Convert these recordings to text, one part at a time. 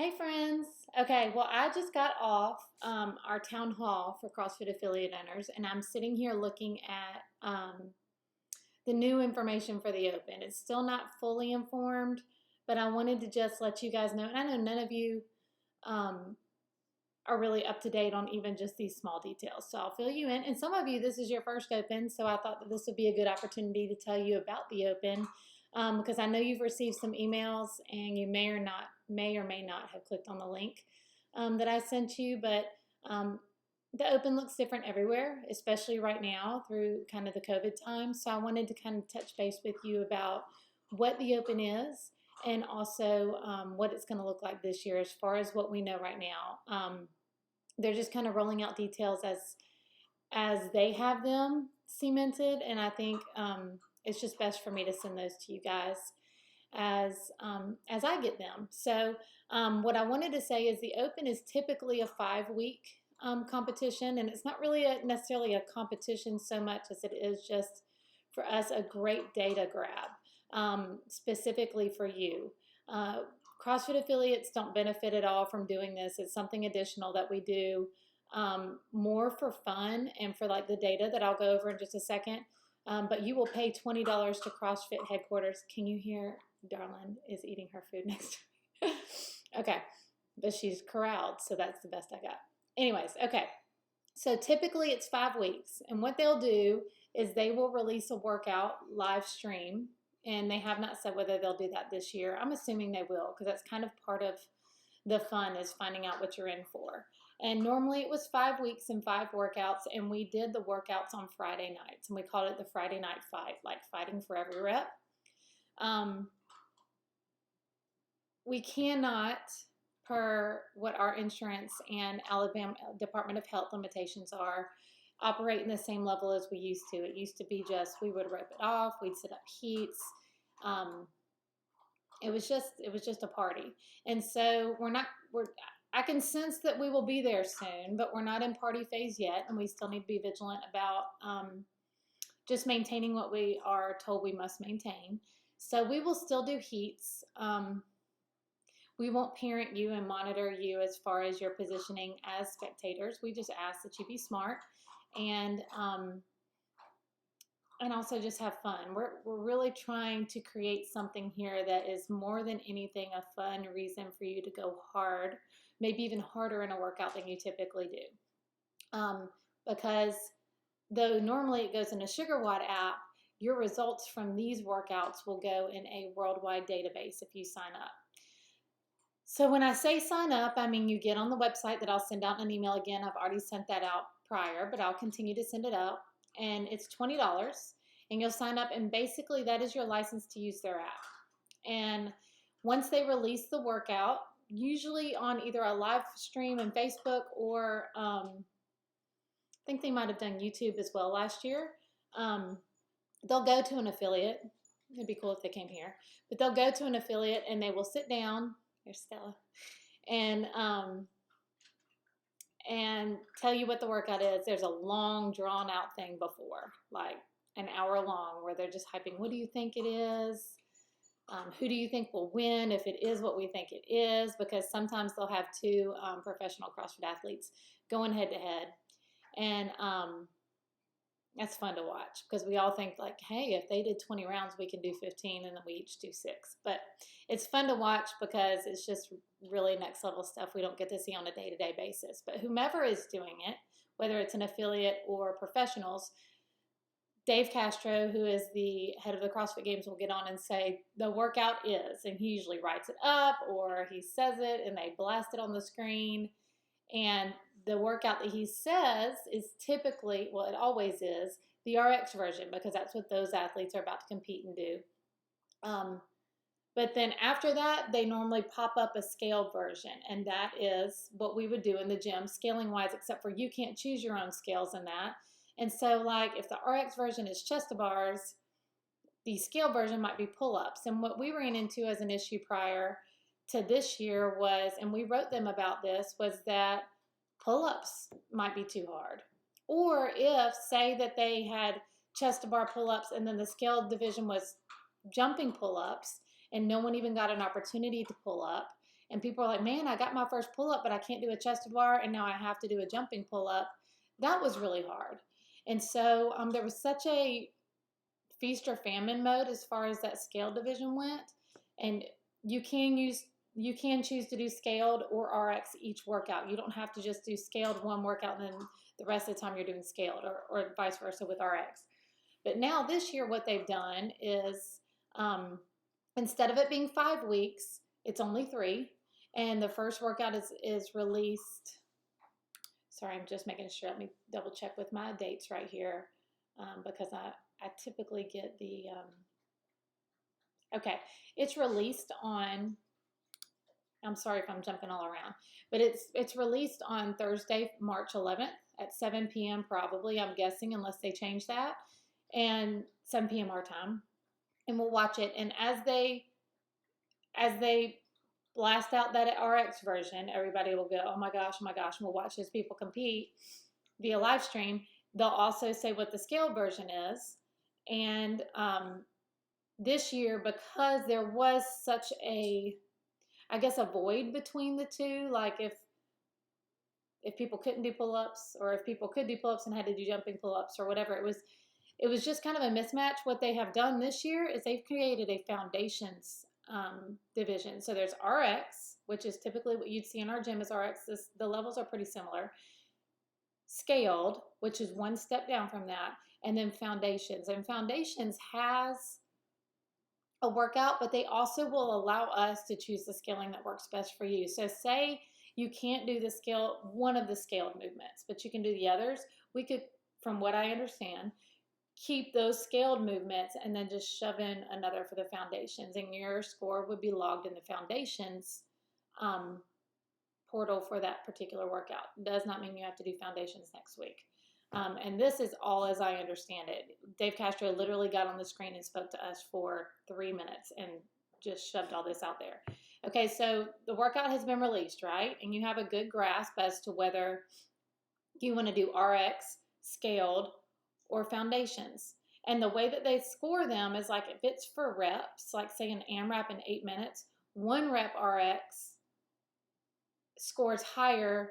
Hey friends. Okay, well, I just got off our town hall for CrossFit affiliate owners, and I'm sitting here looking at the new information for the Open. It's still not fully informed, but I wanted to just let you guys know. And I know none of you um, are really up to date on even just these small details, so I'll fill you in. And some of you, this is your first Open, so I thought that this would be a good opportunity to tell you about the Open. Because I know you've received some emails and you may or may not have clicked on the link that I sent you, but the Open looks different everywhere, especially right now through kind of the COVID time. So I wanted to kind of touch base with you about what the Open is and also what it's going to look like this year as far as what we know right now. They're just kind of rolling out details as they have them cemented, and I think it's just best for me to send those to you guys as I get them. So what I wanted to say is the Open is typically a 5-week competition, and it's not really necessarily a competition so much as it is just for us a great data grab specifically for you. CrossFit affiliates don't benefit at all from doing this. It's something additional that we do more for fun and for like the data that I'll go over in just a second. But you will pay $20 to CrossFit headquarters. Can you hear Darlin is eating her food next to me? Okay, but she's corralled, so that's the best I got. Anyways, okay. So typically it's 5 weeks, and what they'll do is they will release a workout live stream, and they have not said whether they'll do that this year. I'm assuming they will, because that's kind of part of the fun is finding out what you're in for. And normally it was 5 weeks and 5 workouts, and we did the workouts on Friday nights, and we called it the Friday Night Fight, like fighting for every rep. We cannot, per what our insurance and Alabama Department of Health limitations are, operate in the same level as we used to. It used to be just we would rope it off, we'd set up heats. It was just a party, and so I can sense that we will be there soon, but we're not in party phase yet, and we still need to be vigilant about just maintaining what we are told we must maintain. So we will still do heats. We won't parent you and monitor you as far as your positioning as spectators. We just ask that you be smart and also just have fun. We're really trying to create something here that is more than anything a fun reason for you to go hard, maybe even harder in a workout than you typically do. Because though normally it goes in a SugarWatt app, your results from these workouts will go in a worldwide database if you sign up. So when I say sign up, I mean you get on the website that I'll send out in an email again. I've already sent that out prior, but I'll continue to send it out. And it's $20, and you'll sign up, and basically that is your license to use their app. And once they release the workout, usually on either a live stream in Facebook or I think they might have done YouTube as well last year, they'll go to an affiliate. It'd be cool if they came here, but they'll go to an affiliate and they will sit down. There's Stella, and tell you what the workout is. There's a long, drawn-out thing before, like an hour long, where they're just hyping, what do you think it is? Who do you think will win if it is what we think it is? Because sometimes they'll have two professional CrossFit athletes going head-to-head, and that's fun to watch because we all think like, hey, if they did 20 rounds, we can do 15, and then we each do 6. But it's fun to watch because it's just really next level stuff we don't get to see on a day-to-day basis. But whomever is doing it, whether it's an affiliate or professionals, Dave Castro, who is the head of the CrossFit Games, will get on and say the workout is, and he usually writes it up or he says it and they blast it on the screen. And the workout that he says is typically, well, it always is, the RX version, because that's what those athletes are about to compete and do. But then after that, they normally pop up a scaled version, and that is what we would do in the gym, scaling-wise, except for you can't choose your own scales in that. And so, like, if the RX version is chest-to-bars, the scale version might be pull-ups. And what we ran into as an issue prior to this year was, and we wrote them about this, was that pull-ups might be too hard. Or if, say that they had chest-to-bar pull-ups and then the scale division was jumping pull-ups and no one even got an opportunity to pull up, And people are like, man, I got my first pull up, but I can't do a chested bar, and now I have to do a jumping pull up. That was really hard. And so there was such a feast or famine mode as far as that scaled division went. And you can choose to do scaled or RX each workout. You don't have to just do scaled one workout and then the rest of the time you're doing scaled, or vice versa with RX. But now this year, what they've done is instead of it being 5 weeks, it's only 3. And the first workout is released. Sorry, I'm just making sure. Let me double check with my dates right here, because I typically get the, okay, it's released on, I'm sorry if I'm jumping all around, but it's released on Thursday, March 11th at 7 p.m. probably, I'm guessing, unless they change that, and 7 p.m. our time. And we'll watch it. And as they blast out that RX version, everybody will go, oh my gosh, and we'll watch those people compete via live stream. They'll also say what the scaled version is. And this year, because there was such a, I guess, a void between the two, like if people couldn't do pull-ups, or if people could do pull-ups and had to do jumping pull-ups or whatever, it was just kind of a mismatch. What they have done this year is they've created a foundations division. So there's RX, which is typically what you'd see in our gym is RX. The levels are pretty similar. Scaled, which is one step down from that, and then foundations. And foundations has a workout, but they also will allow us to choose the scaling that works best for you. So say you can't do one of the scaled movements, but you can do the others. We could, from what I understand, keep those scaled movements and then just shove in another for the foundations, and your score would be logged in the foundations portal for that particular workout. Does not mean you have to do foundations next week. And this is all as I understand it. Dave Castro literally got on the screen and spoke to us for 3 minutes and just shoved all this out there. Okay, so the workout has been released, right? And you have a good grasp as to whether you want to do RX, scaled, or foundations. And the way that they score them is like if it's for reps, like say an AMRAP in 8 minutes, 1 rep RX scores higher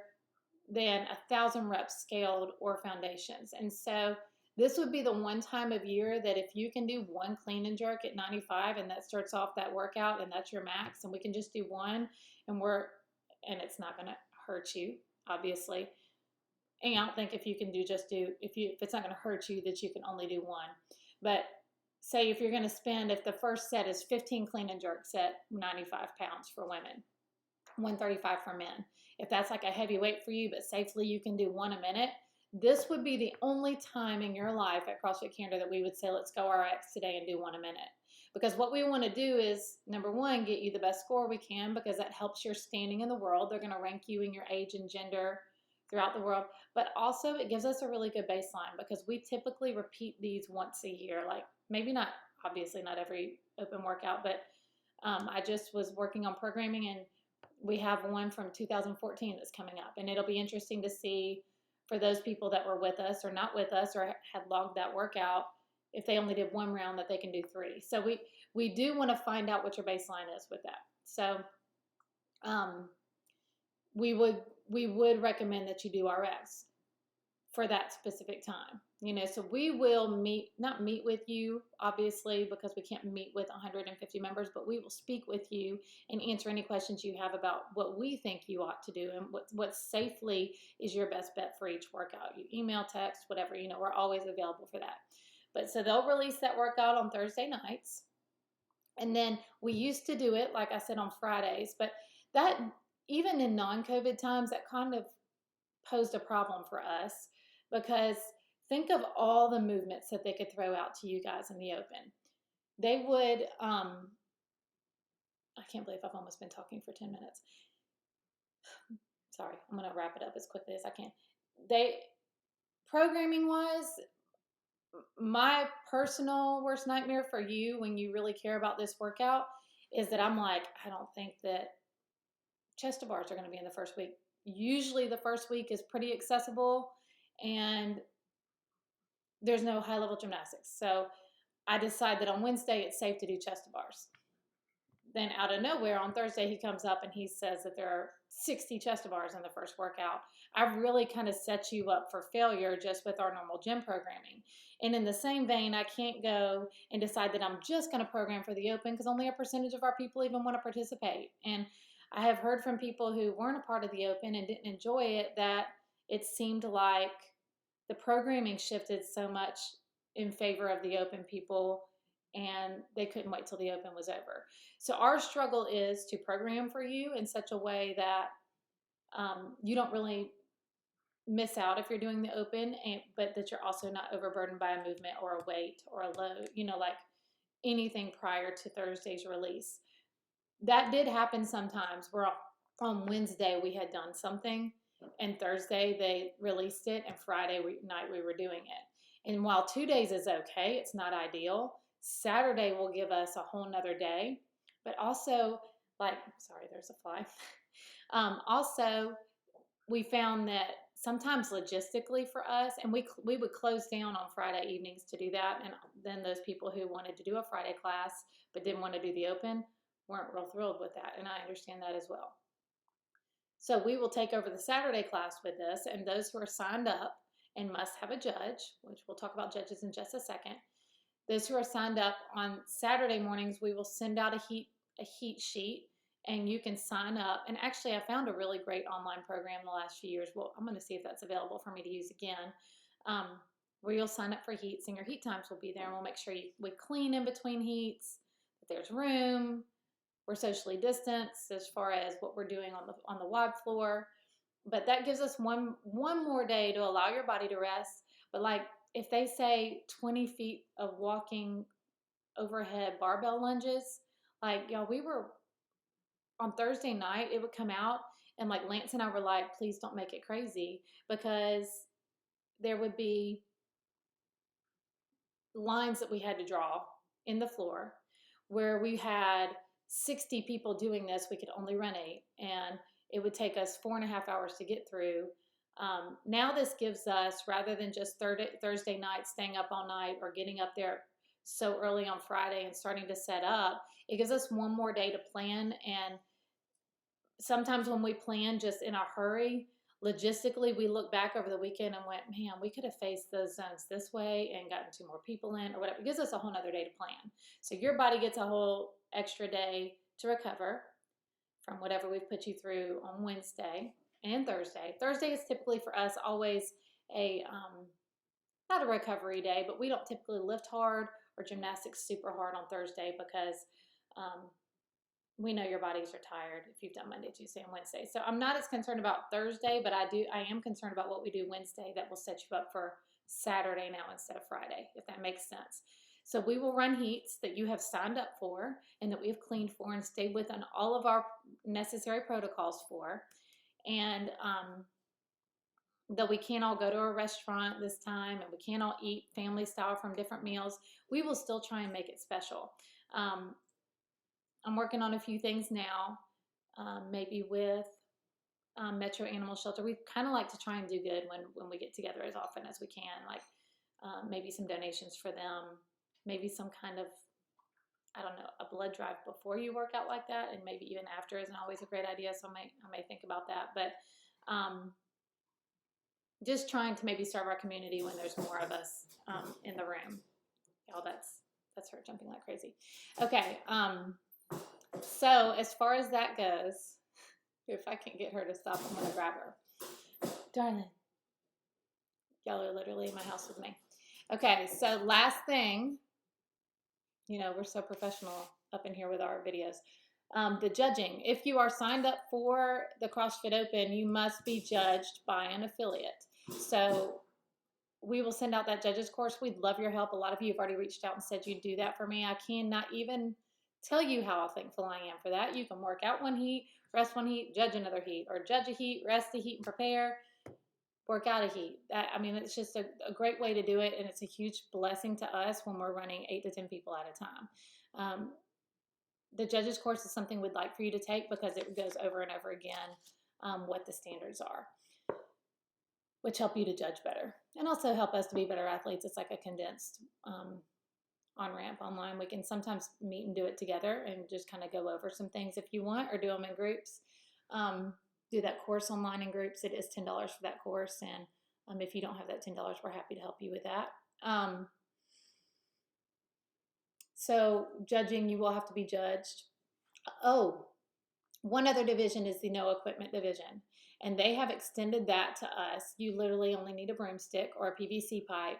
than 1,000 reps scaled or foundations. And so this would be the one time of year that if you can do 1 clean and jerk at 95 and that starts off that workout and that's your max, and we can just do 1 and it's not going to hurt you, obviously. And I don't think if it's not going to hurt you that you can only do 1. But say if you're going to if the first set is 15 clean and jerks at 95 pounds for women, 135 for men. If that's like a heavy weight for you, but safely you can do 1 a minute, this would be the only time in your life at CrossFit Canada that we would say, let's go RX today and do 1 a minute. Because what we want to do is, number 1, get you the best score we can, because that helps your standing in the world. They're going to rank you in your age and gender throughout the world. But also it gives us a really good baseline, because we typically repeat these once a year. Like maybe not, obviously not every open workout, but I just was working on programming, and we have one from 2014 that's coming up, and it'll be interesting to see for those people that were with us or not with us or had logged that workout, if they only did 1 round, that they can do 3. So we do want to find out what your baseline is with that. So we would recommend that you do RX for that specific time. So we will not meet with you, obviously, because we can't meet with 150 members, but we will speak with you and answer any questions you have about what we think you ought to do and what safely is your best bet for each workout. You email, text, whatever, we're always available for that. But so they'll release that workout on Thursday nights. And then we used to do it, like I said, on Fridays, but that, even in non-COVID times, that kind of posed a problem for us, because think of all the movements that they could throw out to you guys in the open. They would, I can't believe I've almost been talking for 10 minutes. Sorry, I'm going to wrap it up as quickly as I can. Programming wise, my personal worst nightmare for you when you really care about this workout is that I'm like, I don't think that chest to bars are going to be in the first week. Usually the first week is pretty accessible and there's no high level gymnastics. So I decide that on Wednesday it's safe to do chest to bars. then out of nowhere on Thursday, he comes up and he says that there are 60 chest to bars in the first workout. I've really kind of set you up for failure just with our normal gym programming. And in the same vein, I can't go and decide that I'm just going to program for the open because only a percentage of our people even want to participate. And I have heard from people who weren't a part of the open and didn't enjoy it that it seemed like the programming shifted so much in favor of the open people and they couldn't wait till the open was over. So our struggle is to program for you in such a way that you don't really miss out if you're doing the open, but that you're also not overburdened by a movement or a weight or a load, like anything prior to Thursday's release. That did happen sometimes where on Wednesday we had done something and Thursday they released it and Friday night we were doing it. And while 2 days is okay, it's not ideal. Saturday will give us a whole nother day, but also sorry, there's a fly. Also, we found that sometimes logistically for us, and we would close down on Friday evenings to do that, and then those people who wanted to do a Friday class but didn't want to do the open weren't real thrilled with that, and I understand that as well. So we will take over the Saturday class with this, and those who are signed up and must have a judge, which we'll talk about judges in just a second, those who are signed up on Saturday mornings, we will send out a heat sheet and you can sign up. And actually, I found a really great online program the last few years. Well, I'm going to see if that's available for me to use again, where you'll sign up for heats and your heat times will be there. And we'll make sure we clean in between heats, that there's room, we're socially distanced as far as what we're doing on the wide floor. But that gives us one more day to allow your body to rest. But if they say 20 feet of walking overhead barbell lunges, y'all, we were on Thursday night, it would come out and Lance and I were like, please don't make it crazy, because there would be lines that we had to draw in the floor where we had 60 people doing this. We could only run 8 and it would take us 4.5 hours to get through. Now this gives us, rather than just Thursday night staying up all night or getting up there so early on Friday and starting to set up, it gives us one more day to plan. And sometimes when we plan just in a hurry, logistically, we look back over the weekend and went, man, we could have faced those zones this way and gotten 2 more people in or whatever. It gives us a whole nother day to plan. So your body gets a whole extra day to recover from whatever we've put you through on Wednesday and Thursday. Thursday is typically for us always not a recovery day, but we don't typically lift hard or gymnastics super hard on Thursday because we know your bodies are tired if you've done Monday, Tuesday, and Wednesday. So I'm not as concerned about Thursday, but I am concerned about what we do Wednesday that will set you up for Saturday now instead of Friday, if that makes sense. So we will run heats that you have signed up for and that we have cleaned for and stayed within all of our necessary protocols for. And though we can't all go to a restaurant this time and we can't all eat family style from different meals, we will still try and make it special. I'm working on a few things now, maybe with Metro Animal Shelter. We kind of like to try and do good when we get together as often as we can, maybe some donations for them, maybe some kind of, I don't know, a blood drive before you work out like that, and maybe even after isn't always a great idea, so I may think about that. But just trying to maybe serve our community when there's more of us in the room. Y'all, that's her jumping like crazy. Okay, so as far as that goes, if I can't get her to stop, I'm gonna grab her. Darling, y'all are literally in my house with me. Okay, so last thing, we're so professional up in here with our videos. The judging. If you are signed up for the CrossFit Open, you must be judged by an affiliate. So we will send out that judges course. We'd love your help. A lot of you have already reached out and said you'd do that for me. I cannot even tell you how thankful I am for that. You can work out one heat, rest one heat, judge another heat, or judge a heat, rest a heat, and prepare, work out a heat. It's just a great way to do it, and it's a huge blessing to us when we're running 8 to 10 people at a time. The judges course is something we'd like for you to take because it goes over and over again what the standards are, which help you to judge better and also help us to be better athletes. It's like a condensed on-ramp online. We can sometimes meet and do it together and just kind of go over some things if you want, or do them in groups. Do that course online in groups. It is $10 for that course, and if you don't have that $10, we're happy to help you with that. So judging, you will have to be judged. Oh, one other division is the no equipment division, and they have extended that to us. You literally only need a broomstick or a PVC pipe.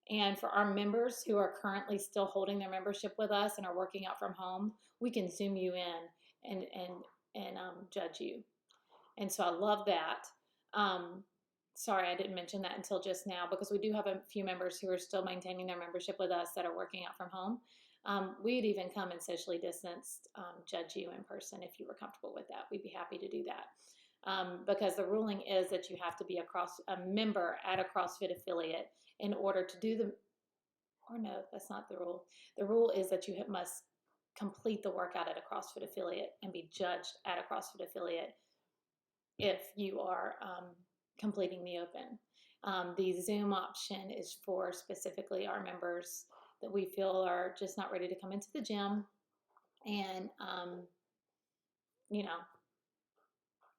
And for our members who are currently still holding their membership with us and are working out from home, we can Zoom you in and judge you. And so I love that. Sorry, I didn't mention that until just now, because we do have a few members who are still maintaining their membership with us that are working out from home. We'd even come and socially distanced judge you in person if you were comfortable with that. We'd be happy to do that. Because the ruling is that you have to be a member at a CrossFit affiliate in order to do no, that's not the rule. The rule is that you must complete the workout at a CrossFit affiliate and be judged at a CrossFit affiliate if you are completing the open. The Zoom option is for specifically our members that we feel are just not ready to come into the gym and,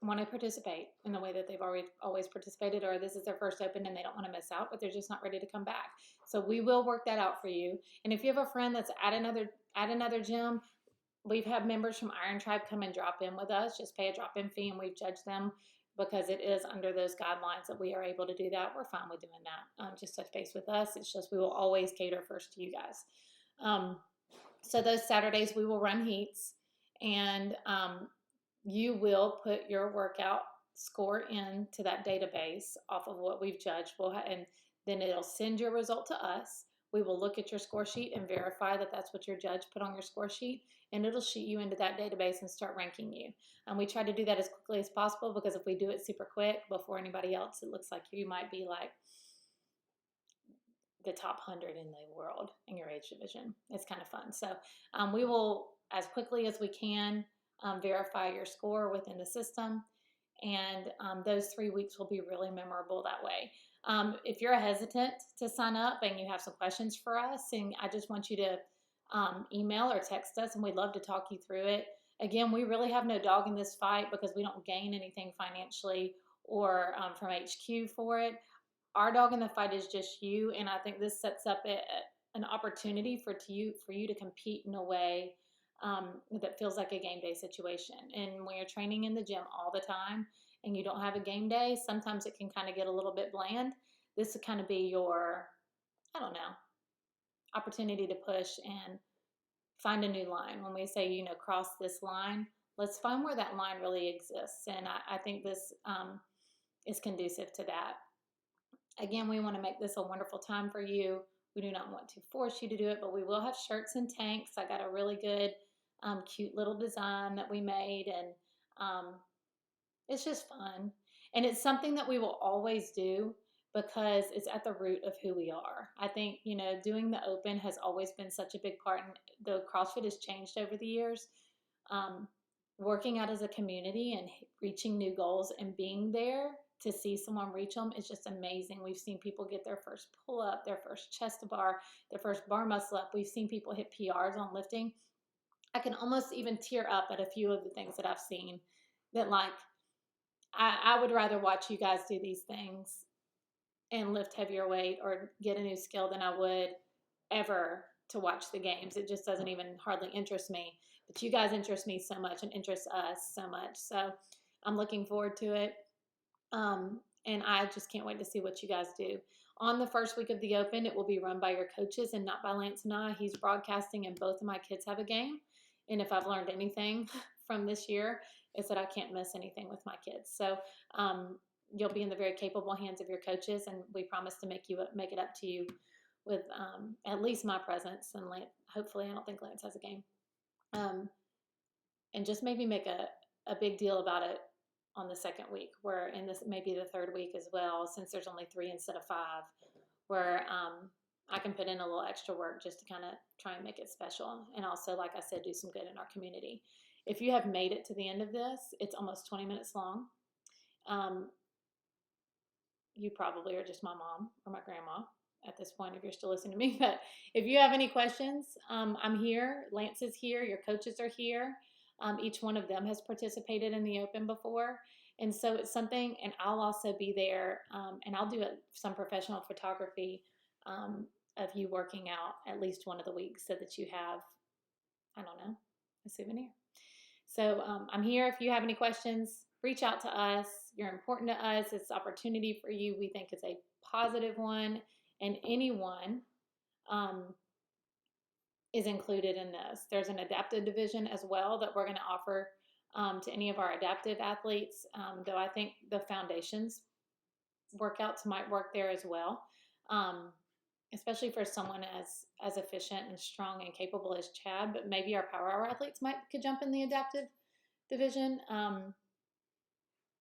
want to participate in the way that they've always participated, or this is their first open and they don't want to miss out, but they're just not ready to come back. So we will work that out for you. And if you have a friend that's at another gym, we've had members from Iron Tribe come and drop in with us, just pay a drop-in fee, and we've judged them because it is under those guidelines that we are able to do that. We're fine with doing that. Just touch base with us. It's just we will always cater first to you guys. So those Saturdays we will run heats, and you will put your workout score into that database off of what we've judged. And then it'll send your result to us. We will look at your score sheet and verify that that's what your judge put on your score sheet, and it'll shoot you into that database and start ranking you. And we try to do that as quickly as possible, because if we do it super quick before anybody else, it looks like you might be like the top 100 in the world in your age division. It's kind of fun. So we will, as quickly as we can, verify your score within the system, and those 3 weeks will be really memorable that way. If you're hesitant to sign up and you have some questions for us, and I just want you to email or text us, and we'd love to talk you through it. Again, we really have no dog in this fight because we don't gain anything financially or from HQ for it. Our dog in the fight is just you, and I think this sets up an opportunity for you to compete in a way that feels like a game day situation. And when you're training in the gym all the time and you don't have a game day, sometimes it can kind of get a little bit bland. This would kind of be your, opportunity to push and find a new line. When we say, cross this line, let's find where that line really exists. And I think this is conducive to that. Again, we want to make this a wonderful time for you. We do not want to force you to do it, but we will have shirts and tanks. I got a really good, cute little design that we made, and it's just fun. And it's something that we will always do because it's at the root of who we are. I think, doing the open has always been such a big part, and the CrossFit has changed over the years. Working out as a community and reaching new goals and being there to see someone reach them is just amazing. We've seen people get their first pull-up, their first chest to bar, their first bar muscle up. We've seen people hit PRs on lifting. I can almost even tear up at a few of the things that I've seen that, like, I would rather watch you guys do these things and lift heavier weight or get a new skill than I would ever to watch the games. It just doesn't even hardly interest me. But you guys interest me so much and interest us so much. So I'm looking forward to it. And I just can't wait to see what you guys do. On the first week of the Open, it will be run by your coaches and not by Lance and I. He's broadcasting, and both of my kids have a game. And if I've learned anything from this year, it's that I can't miss anything with my kids. So you'll be in the very capable hands of your coaches, and we promise to make it up to you with at least my presence. And hopefully, I don't think Lance has a game. And just maybe make a big deal about it on the second week, where in this maybe the third week as well, since there's only 3 instead of 5, where I can put in a little extra work just to kind of try and make it special. And also, like I said, do some good in our community. If you have made it to the end of this, it's almost 20 minutes long. You probably are just my mom or my grandma. at this point if you're still listening to me. But if you have any questions, I'm here. Lance is here. Your coaches are here. Each one of them has participated in the Open before. And so it's something, and I'll also be there, and I'll do some professional photography of you working out at least one of the weeks so that you have, I don't know, a souvenir. So I'm here. If you have any questions, reach out to us. You're important to us. It's an opportunity for you. We think it's a positive one, and anyone is included in this. There's an adaptive division as well that we're going to offer to any of our adaptive athletes, though I think the foundations workouts might work there as well, especially for someone as efficient and strong and capable as Chad. But maybe our power hour athletes could jump in the adaptive division.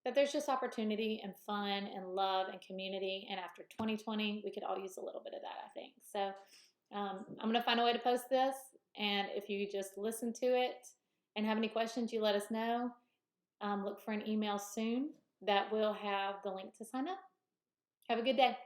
But there's just opportunity and fun and love and community. And after 2020, we could all use a little bit of that, I think. So I'm going to find a way to post this. And if you just listen to it and have any questions, you let us know. Look for an email soon that will have the link to sign up. Have a good day.